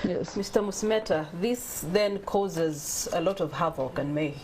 Yes. Mr. Musmeta, this then causes a lot of havoc and may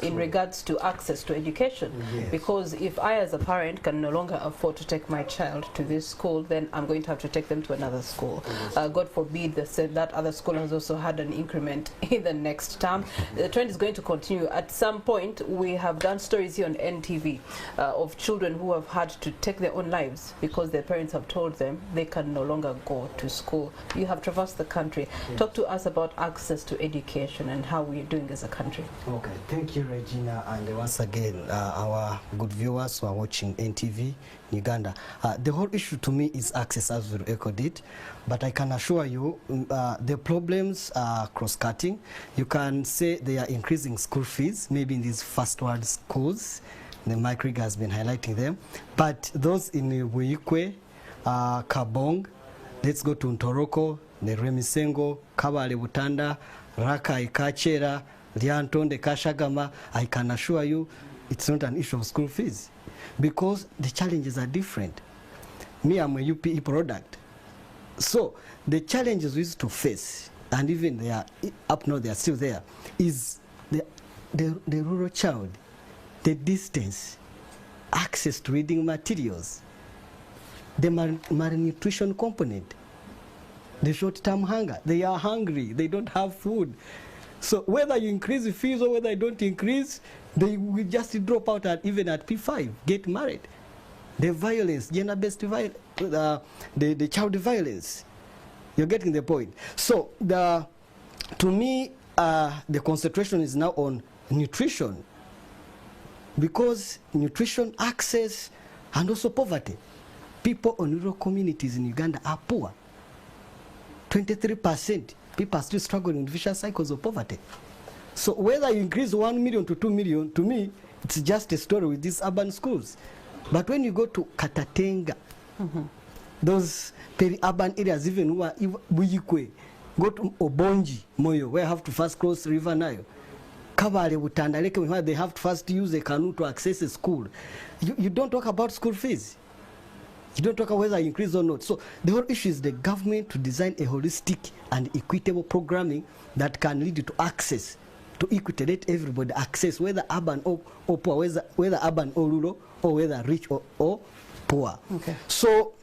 in regards to access to education. Yes. Because if I as a parent can no longer afford to take my child to this school, then I'm going to have to take them to another school. God forbid that other school has also had an increment in the next term. The trend is going to continue. At some point, we have done stories here on NTV of children who have had to take their own lives because their parents have told them they can no longer go to school. You have traversed the country. Talk to us about access to education and how we're doing as a country. Okay, thank you, Regina, and once again, our good viewers who are watching NTV in Uganda. The whole issue to me is access, as we echoed it, but I can assure you the problems are cross-cutting. You can say they are increasing school fees, maybe in these first world schools. The Mike Riga has been highlighting them, but those in Buikwe, Kabong, let's go to Ntoroko, the Remisengo, Kabale Butanda, Raka Ikachera, Liantonde Kashagama. I can assure you it's not an issue of school fees because the challenges are different. Me, I'm a UPE product. So the challenges we used to face, and even they are up now, they are still there, is the rural child, the distance, access to reading materials, the malnutrition component, the short-term hunger. They are hungry. They don't have food. So whether you increase the fees or whether you don't increase, they will just drop out even at P5, get married. The violence, gender-based violence, the child violence. You're getting the point. So to me, the concentration is now on nutrition, because nutrition, access, and also poverty. People in rural communities in Uganda are poor. 23% people are still struggling in vicious cycles of poverty. So whether you increase 1 million to 2 million, to me, it's just a story with these urban schools. But when you go to Katatenga, those peri-urban areas, even Buyikwe, go to Obonji, Moyo, where I have to first cross River Nile, Kabale, Butandaleke, where they have to first use a canoe to access a school. You don't talk about school fees. You don't talk about whether you increase or not. So the whole issue is the government to design a holistic and equitable programming that can lead you to access, to equity, let everybody access, whether urban or poor, whether urban or rural, or whether rich or poor. Okay. So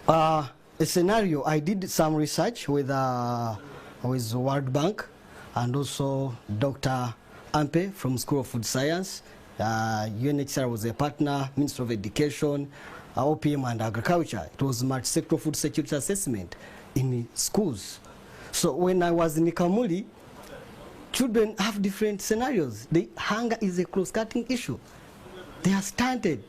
a scenario, I did some research with World Bank and also Dr. Ampe from School of Food Science. UNHCR was a partner, Ministry of Education, OPM and Agriculture. It was multi-sector food security assessment in schools. So when I was in Ikamuli, children have different scenarios. The hunger is a cross-cutting issue. They are stunted.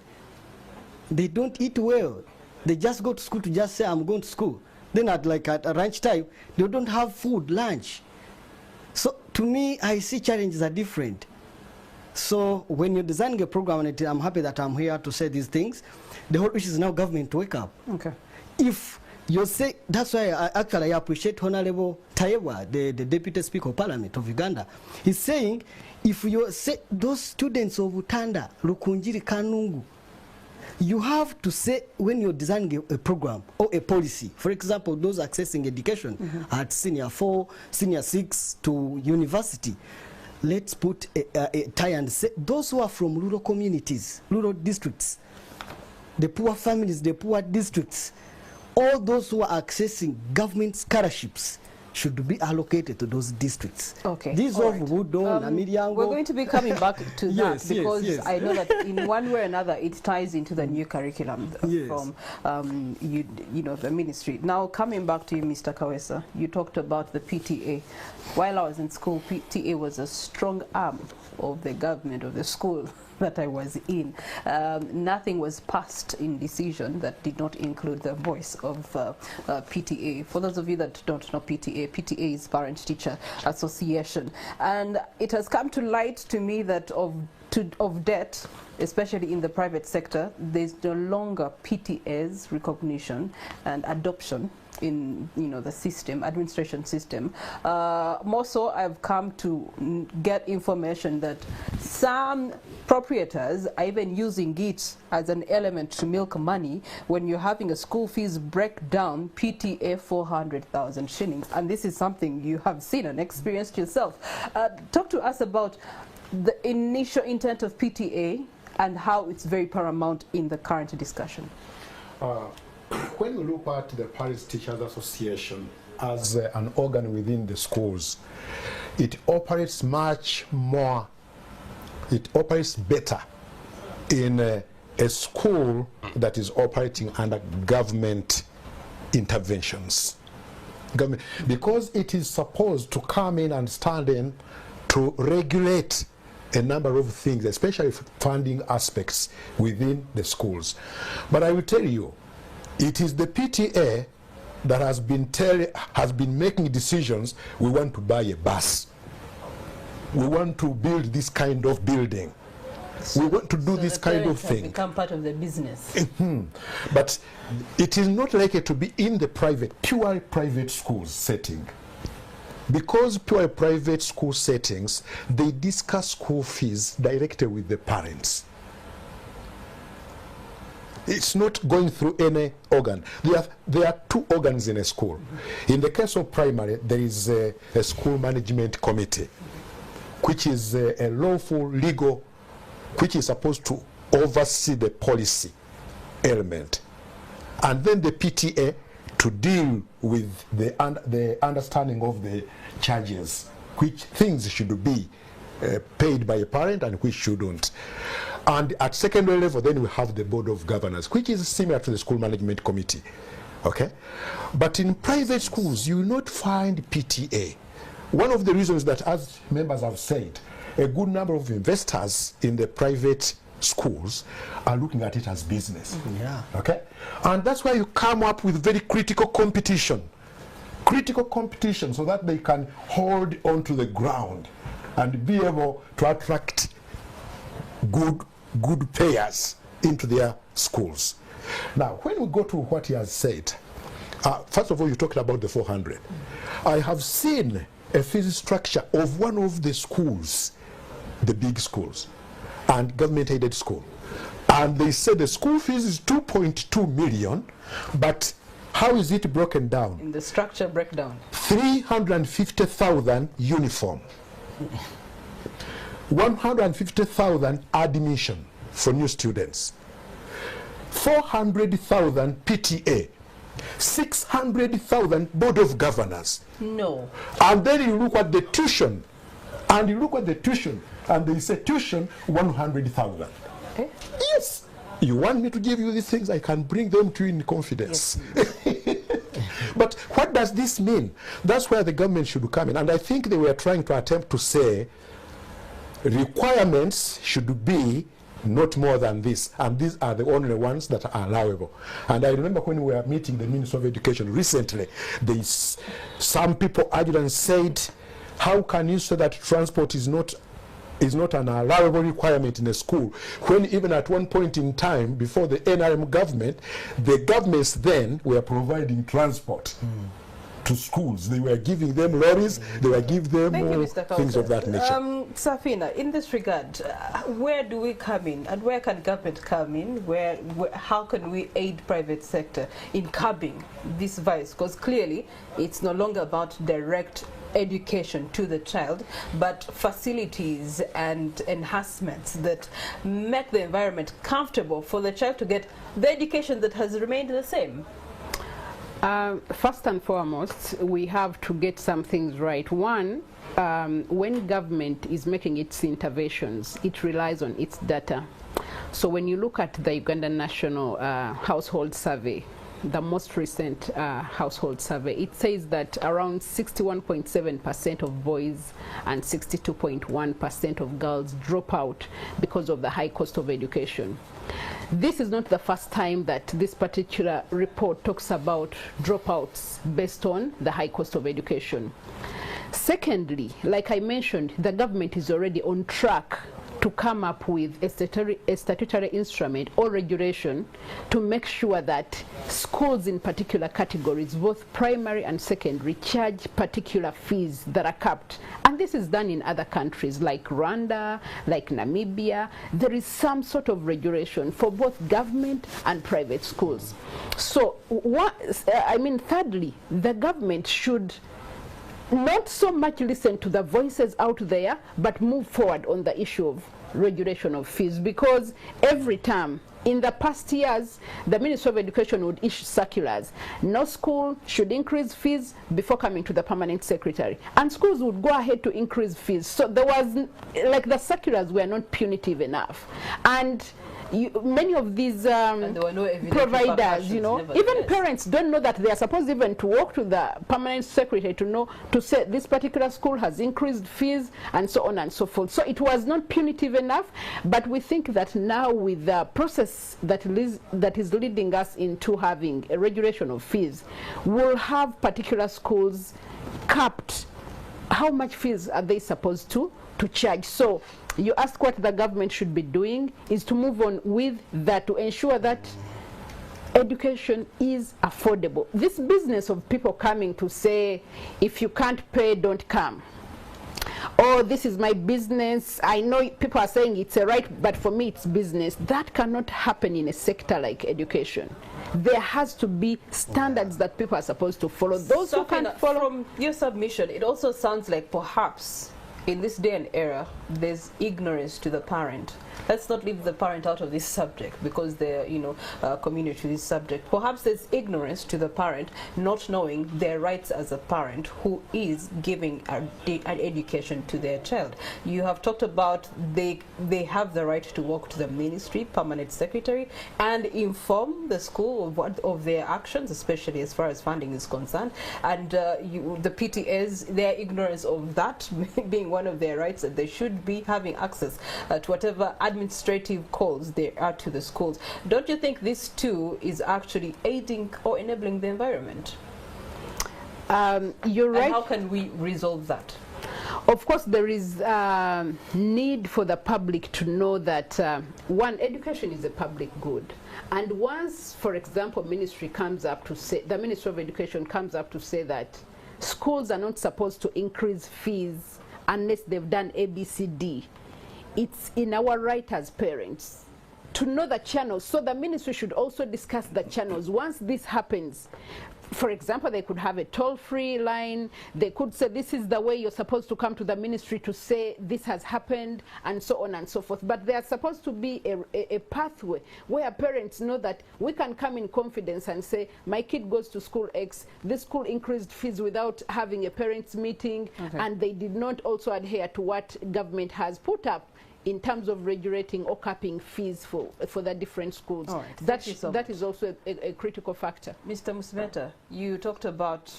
They don't eat well. They just go to school to just say, I'm going to school. Then at lunch time, they don't have food, lunch. So to me, I see challenges are different. So when you're designing a program, and I'm happy that I'm here to say these things, the whole issue is now government to wake up. Okay. If you say, that's why I appreciate Honorable Tayewa, the Deputy Speaker of Parliament of Uganda. He's saying, if you say those students of Utanda, Rukunjiri, Kanungu, you have to say when you're designing a program or a policy, for example, those accessing education at senior 4, senior 6 to university, let's put a tie and say those who are from rural communities, rural districts, the poor families, the poor districts, all those who are accessing government scholarships should be allocated to those districts. Okay. These of Wudon, Amiriango. We're going to be coming back to that because I know that in one way or another it ties into the new curriculum from the ministry. Now coming back to you, Mr. Kawesa, you talked about the PTA. While I was in school, PTA was a strong arm of the government, of the school that I was in. Nothing was passed in decision that did not include the voice of PTA. For those of you that don't know PTA, PTA is Parent Teacher Association. And it has come to light to me that of debt, especially in the private sector, there's no longer PTA's recognition and adoption in the system, administration system. More so, I've come to get information that some proprietors are even using it as an element to milk money when you're having a school fees breakdown, PTA 400,000 shillings. And this is something you have seen and experienced yourself. Talk to us about the initial intent of PTA and how it's very paramount in the current discussion. When we look at the Paris Teachers Association as an organ within the schools, it operates much more, it operates better in a school that is operating under government interventions. Because it is supposed to come in and stand in to regulate a number of things, especially funding aspects within the schools. But I will tell you, it is the PTA that has been making decisions. We want to buy a bus. We want to build this kind of building. We want to do this kind of thing. Become part of the business. But it is not likely to be in the pure private schools setting. Because pure private school settings, they discuss school fees directly with the parents. It's not going through any organ. There are two organs in a school. In the case of primary, there is a school management committee, which is a lawful, legal, which is supposed to oversee the policy element. And then the PTA to deal with the understanding of the charges, which things should be paid by a parent and which shouldn't. And at secondary level, then we have the board of governors, which is similar to the school management committee. Okay? But in private schools, you will not find PTA. One of the reasons that, as members have said, a good number of investors in the private schools are looking at it as business. Yeah. Okay? And that's why you come up with very critical competition. Critical competition so that they can hold onto the ground and be able to attract good payers into their schools. Now, when we go to what he has said, first of all, you talked about the 400. I have seen a fees structure of one of the schools, the big schools, and government-aided school. And they said the school fees is 2.2 million, but how is it broken down? In the structure breakdown. 350,000 uniform. 150,000 admission for new students. 400,000 PTA. 600,000 board of governors. No. And then you look at the tuition. And you look at the tuition. And they say tuition 100,000. Eh? Yes. You want me to give you these things? I can bring them to you in confidence. Yes. But what does this mean? That's where the government should come in. And I think they were trying to attempt to say requirements should be not more than this, and these are the only ones that are allowable. And I remember when we were meeting the Minister of Education recently, some people argued and said, how can you say that transport is not an allowable requirement in a school, when even at one point in time, before the NRM government, the governments then were providing transport to schools. They were giving them lorries, they were giving them things of that nature. Safina, in this regard, where do we come in and where can government come in? How can we aid private sector in curbing this vice? Because clearly it's no longer about direct education to the child, but facilities and enhancements that make the environment comfortable for the child to get the education that has remained the same. First and foremost, we have to get some things right. One, when government is making its interventions, it relies on its data. So when you look at the Uganda National Household Survey, the most recent household survey, it says that around 61.7% of boys and 62.1% of girls drop out because of the high cost of education. This is not the first time that this particular report talks about dropouts based on the high cost of education. Secondly, like I mentioned, the government is already on track to come up with a statutory instrument or regulation to make sure that schools in particular categories, both primary and secondary, charge particular fees that are capped. And this is done in other countries like Rwanda, like Namibia. There is some sort of regulation for both government and private schools. So, thirdly, the government should not so much listen to the voices out there, but move forward on the issue of regulation of fees, because every term in the past years, the Ministry of Education would issue circulars. No school should increase fees before coming to the permanent secretary. And schools would go ahead to increase fees. So there was, like, the circulars were not punitive enough. And many of these providers, even parents don't know that they are supposed even to walk to the permanent secretary to say this particular school has increased fees and so on and so forth. So it was not punitive enough, but we think that now with the process that is leading us into having a regulation of fees, we'll have particular schools capped. How much fees are they supposed to charge? So you ask what the government should be doing is to move on with that, to ensure that education is affordable. This business of people coming to say, if you can't pay, don't come. Oh, this is my business. I know people are saying it's a right, but for me it's business. That cannot happen in a sector like education. There has to be standards that people are supposed to follow. Those who can't follow. From your submission, it also sounds like perhaps in this day and era, there's ignorance to the parent. Let's not leave the parent out of this subject because they're, community to this subject. Perhaps there's ignorance to the parent, not knowing their rights as a parent who is giving an education to their child. You have talked about they have the right to walk to the ministry, permanent secretary, and inform the school of their actions, especially as far as funding is concerned. And the PTAs, their ignorance of that being one of their rights, that they should be having access to whatever administrative calls there are to the schools. Don't you think this too is actually aiding or enabling the environment? You're right. And how can we resolve that? Of course, there is need for the public to know that, one, education is a public good. And once, for example, ministry comes up to say, the Ministry of Education comes up to say that schools are not supposed to increase fees unless they've done ABCD, it's in our right as parents to know the channels. So the ministry should also discuss the channels. Once this happens, for example, they could have a toll-free line. They could say, this is the way you're supposed to come to the ministry to say this has happened, and so on and so forth. But there's supposed to be a pathway where parents know that we can come in confidence and say, my kid goes to school X, this school increased fees without having a parents' meeting, and they did not also adhere to what government has put up in terms of regulating or capping fees for the different schools. Right. That is also a critical factor. Mr. Musveta, you talked about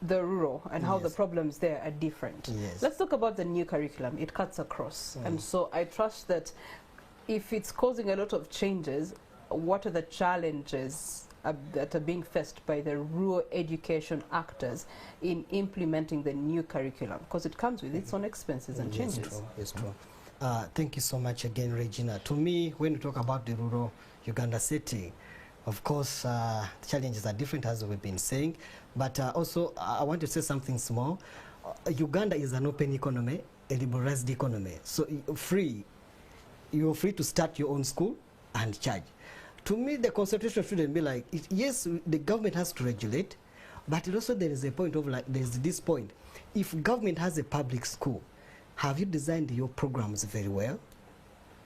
the rural and how the problems there are different. Yes. Let's talk about the new curriculum. It cuts across. And so I trust that if it's causing a lot of changes, what are the challenges that are being faced by the rural education actors in implementing the new curriculum? Because it comes with its own expenses and changes. It's true. Thank you so much again, Regina. To me, when we talk about the rural Uganda setting, of course, the challenges are different, as we've been saying. But also, I want to say something small. Uganda is an open economy, a liberalized economy. So you're free to start your own school and charge. To me, the concentration shouldn't be like, yes, the government has to regulate, but also there is a point of, like, there's this point. If government has a public school, have you designed your programs very well?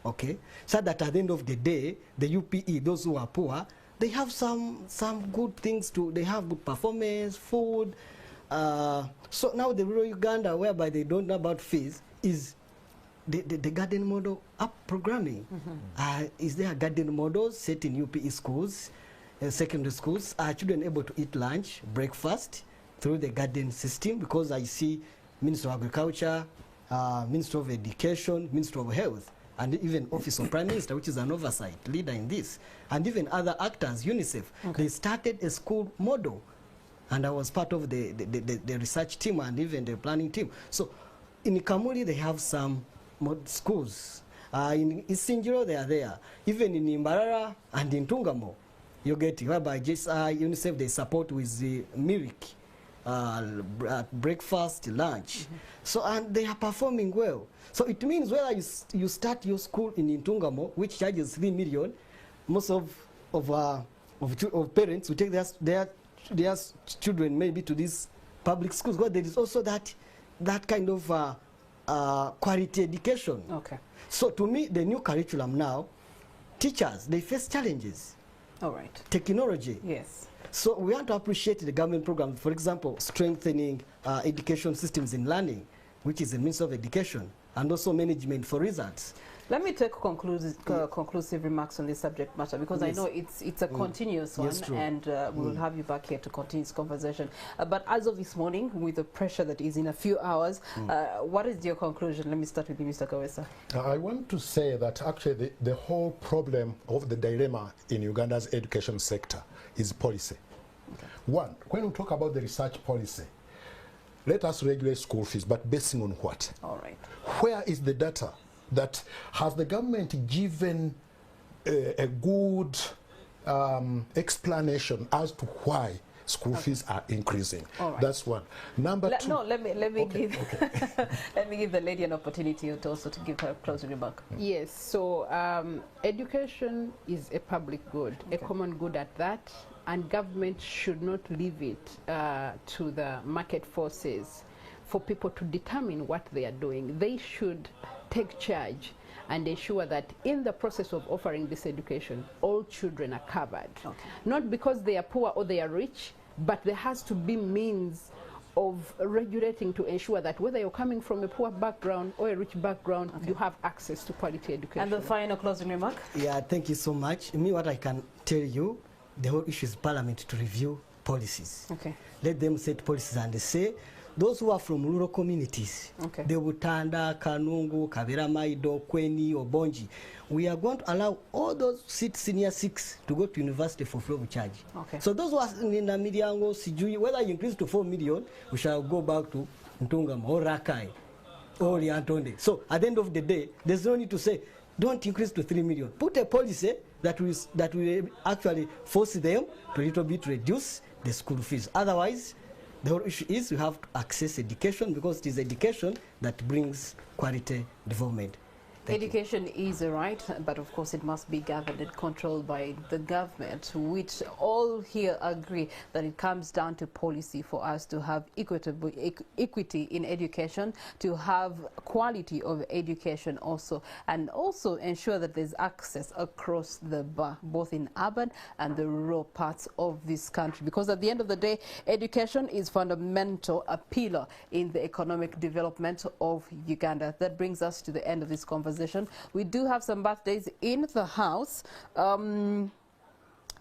Okay, so that at the end of the day, the UPE, those who are poor, they have some good things they have good performance, food. So now the rural Uganda, whereby they don't know about fees, is the garden model up programming. Is there a garden model set in UPE schools, secondary schools? Are children able to eat lunch, breakfast through the garden system? Because I see Minister of Agriculture, Minister of Education, Minister of Health, and even Office of Prime Minister, which is an oversight leader in this, and even other actors, UNICEF, they started a school model, and I was part of the research team and even the planning team. So in Kamuli, they have some schools. In Isinjiro, they are there. Even in Imbarara and in Tungamo, you get whereby just UNICEF, they support with the milk, breakfast, lunch. So, and they are performing well. So it means whether you start your school in Intungamo, which charges 3 million, most of parents will take their children maybe to these public schools. But there is also that kind of quality education. Okay. So to me, the new curriculum now, teachers, they face challenges. All right. Technology. Yes. So we want to appreciate the government program, for example, strengthening education systems in learning, which is a means of education, and also management for results. Let me take conclusive remarks on this subject matter, because I know it's a continuous one, and we will have you back here to continue this conversation. But as of this morning, with the pressure that is in a few hours, what is your conclusion? Let me start with you, Mr. Kawesa. I want to say that actually the whole problem of the dilemma in Uganda's education sector is policy. Okay. One, when we talk about the research policy, let us regulate school fees, but basing on what? All right. Where is the data? That has the government given a good explanation as to why school fees are increasing? All right. That's one. Number two. No, let me give let me give the lady an opportunity to also to give her closing remark. Yes. So education is a public good, a common good at that, and government should not leave it to the market forces for people to determine what they are doing. They should take charge and ensure that in the process of offering this education, all children are covered. Okay. Not because they are poor or they are rich, but there has to be means of regulating to ensure that whether you're coming from a poor background or a rich background, you have access to quality education. And the final closing remark? Yeah, thank you so much. Me, what I can tell you, the whole issue is Parliament to review policies. Okay. Let them set policies and they say, those who are from rural communities, the Butanda, Kanungu, Kavera Maido, Kweni, Obonji, we are going to allow all those senior 6 to go to university for free of charge. Okay. So those who are in Namiriango, Sijui, whether you increase to 4 million, we shall go back to Ntungam or Rakai or Liantonde. So at the end of the day, there's no need to say, don't increase to 3 million. Put a policy that will actually force them to a little bit reduce the school fees. Otherwise, the whole issue is you have to access education, because it is education that brings quality development. Education is a right, but of course it must be governed and controlled by the government, which all here agree that it comes down to policy for us to have equity in education, to have quality of education also, and also ensure that there's access across the bar, both in urban and the rural parts of this country. Because at the end of the day, education is fundamental, a pillar in the economic development of Uganda. That brings us to the end of this conversation. We do have some birthdays in the house.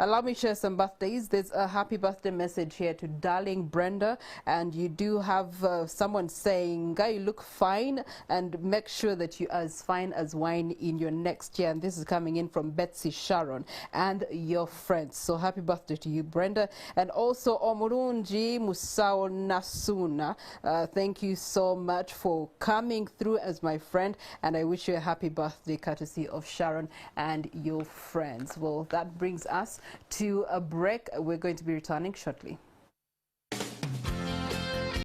Allow me to share some birthdays. There's a happy birthday message here to darling Brenda, and you do have someone saying, "Guy, you look fine, and make sure that you are as fine as wine in your next year." And this is coming in from Betsy Sharon and your friends. So happy birthday to you, Brenda. And also Omurunji Musao Nasuna, thank you so much for coming through as my friend, and I wish you a happy birthday courtesy of Sharon and your friends. Well, that brings us to a break. We're going to be returning shortly.